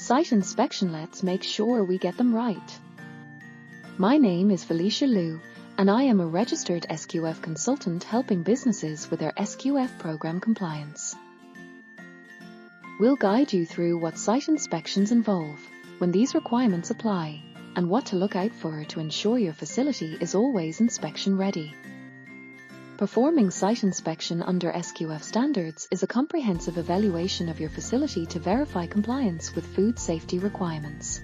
Site inspection. Let's make sure we get them right. My name is Felicia Liu, and I am a registered SQF consultant helping businesses with their SQF program compliance. We'll guide you through what site inspections involve, when these requirements apply, and what to look out for to ensure your facility is always inspection ready. Performing site inspection under SQF standards is a comprehensive evaluation of your facility to verify compliance with food safety requirements.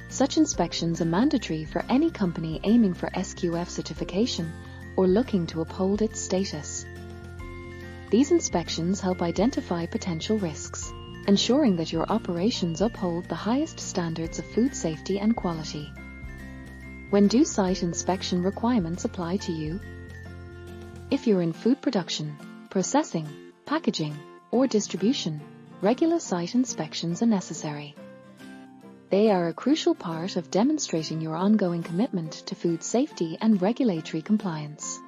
Such inspections are mandatory for any company aiming for SQF certification or looking to uphold its status. These inspections help identify potential risks, ensuring that your operations uphold the highest standards of food safety and quality. When do site inspection requirements apply to you? If you're in food production, processing, packaging, or distribution, regular site inspections are necessary. They are a crucial part of demonstrating your ongoing commitment to food safety and regulatory compliance.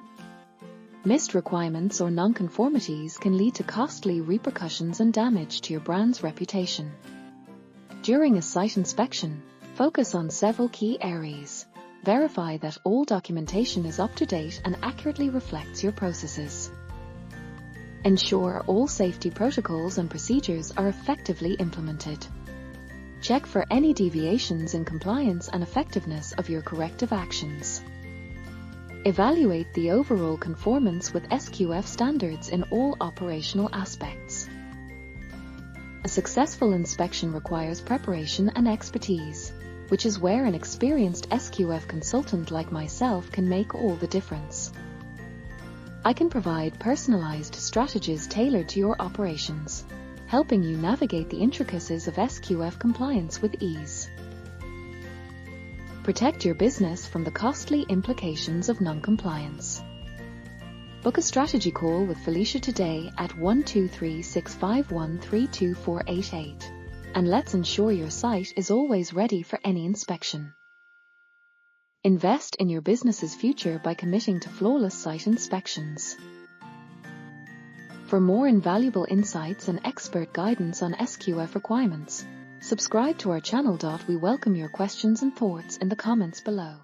Missed requirements or non-conformities can lead to costly repercussions and damage to your brand's reputation. During a site inspection, focus on several key areas. Verify that all documentation is up to date and accurately reflects your processes. Ensure all safety protocols and procedures are effectively implemented. Check for any deviations in compliance and effectiveness of your corrective actions. Evaluate the overall conformance with SQF standards in all operational aspects. A successful inspection requires preparation and expertise, which is where an experienced SQF consultant like myself can make all the difference. I can provide personalized strategies tailored to your operations, helping you navigate the intricacies of SQF compliance with ease. Protect your business from the costly implications of non-compliance. Book a strategy call with Felicia today at 123-651-32488, and let's ensure your site is always ready for any inspection. Invest in your business's future by committing to flawless site inspections. For more invaluable insights and expert guidance on SQF requirements, subscribe to our channel. We welcome your questions and thoughts in the comments below.